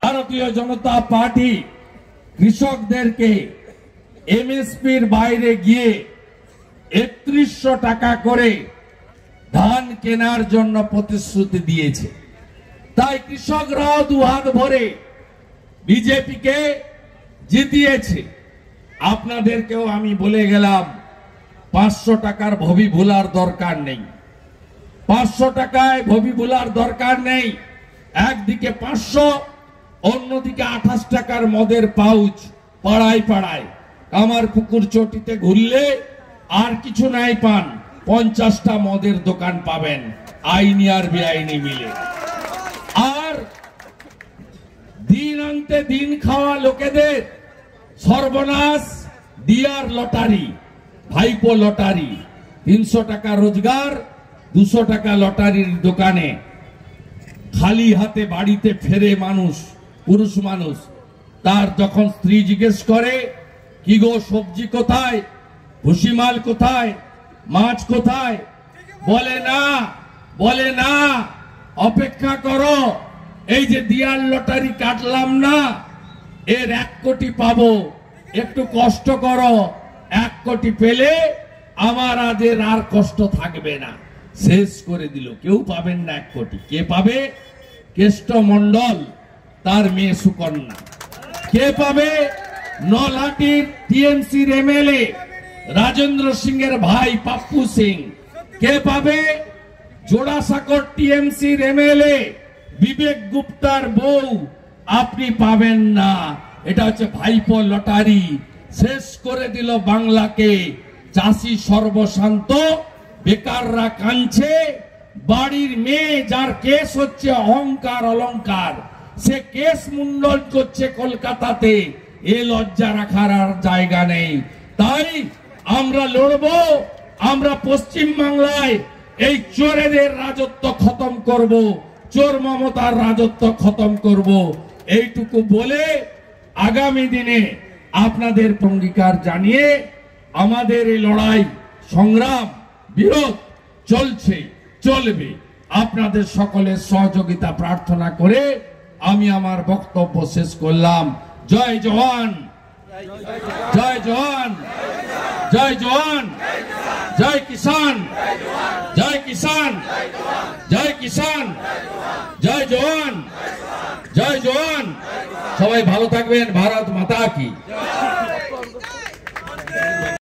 ভারতীয় জনতা পার্টি কৃষকদেরকে এমএসপির বাইরে গিয়ে ৩১০০ টাকা করে ধান কেনার জন্য প্রতিশ্রুতি দিয়েছে। তাই কৃষকরাও দুহাত ভরে বিজেপিকে জিতিয়েছে। আপনাদেরকেও আমি বলে গেলাম ৫০০ টাকার ভবি ভুলার দরকার নেই, ৫০০ টাকায় ভবি ভুলার দরকার নেই। একদিকে ৫০০, অন্যদিকে ২৮ টাকার মদের পাউচ পাড়ায় পাড়ায়। আমার পুকুর চটিতে ঘুরলে আর কিছু নাই পান, ৫০টা মদের দোকান পাবেন, আইনি আর বেআইনি মিলে। আর দিন আনতে দিন খাওয়া লোকেদের সর্বনাশ। ডিয়ার লটারি, ভাইপো লটারি, ৩০০ টাকা রোজগার, ২০০ টাকা লটারির দোকানে। খালি হাতে বাড়িতে ফেরে মানুষ, পুরুষ মানুষ। তার যখন স্ত্রী জিজ্ঞেস করে, কি গো সবজি কোথায়, ভুসিমাল কোথায়, মাছ কোথায়, বলে না অপেক্ষা করো, এই যে দিয়ার লটারি কাটলাম না, এর ১ কোটি পাবো, একটু কষ্ট করো, ১ কোটি পেলে আমার আর কষ্ট থাকবে না। শেষ করে দিল। কেউ পাবেন না ১ কোটি। কে পাবে? কেষ্ট মন্ডল, তার মেয়ে সুকন্যা। কে পাবে? নলহাটির টিএমসির এমএলএ রাজেন্দ্র সিং এর ভাই পাপ্পু সিং। কে পাবে? জোড়াসাঁকোর টিএমসির এমএলএ বিবেক গুপ্তার বউ। আপনি পাবেন না। এটা হচ্ছে ভাইপো লটারি। শেষ করে দিল বাংলাকে। চাষি সর্বশান্ত, বেকাররা কাঁদছে। বাড়ির মেয়ে যার কেস হচ্ছে অহংকার অলংকার, সে কেস মুন্ডন করছে কলকাতাতে। এ লজ্জা রাখার আর জায়গা নেই। তাই আমরা লড়বো। আমরা পশ্চিম বাংলায় এই চোরেদের রাজত্ব খতম করব, চোর মমতার রাজত্ব খতম করব। এইটুকু বলে আগামী দিনে আপনাদের অঙ্গীকার জানিয়ে আমাদের এই লড়াই সংগ্রাম বিরোধ চলবে। আপনাদের সকলের সহযোগিতা প্রার্থনা করে আমি আমার বক্তব্য শেষ করলাম। জয় জওয়ান, জয় জওয়ান, জয় জওয়ান, জয় কিষান, জয় কিষান, জয় কিষান, জয় জওয়ান, জয় জওয়ান। সবাই ভালো থাকবেন। ভারত মাতা কি।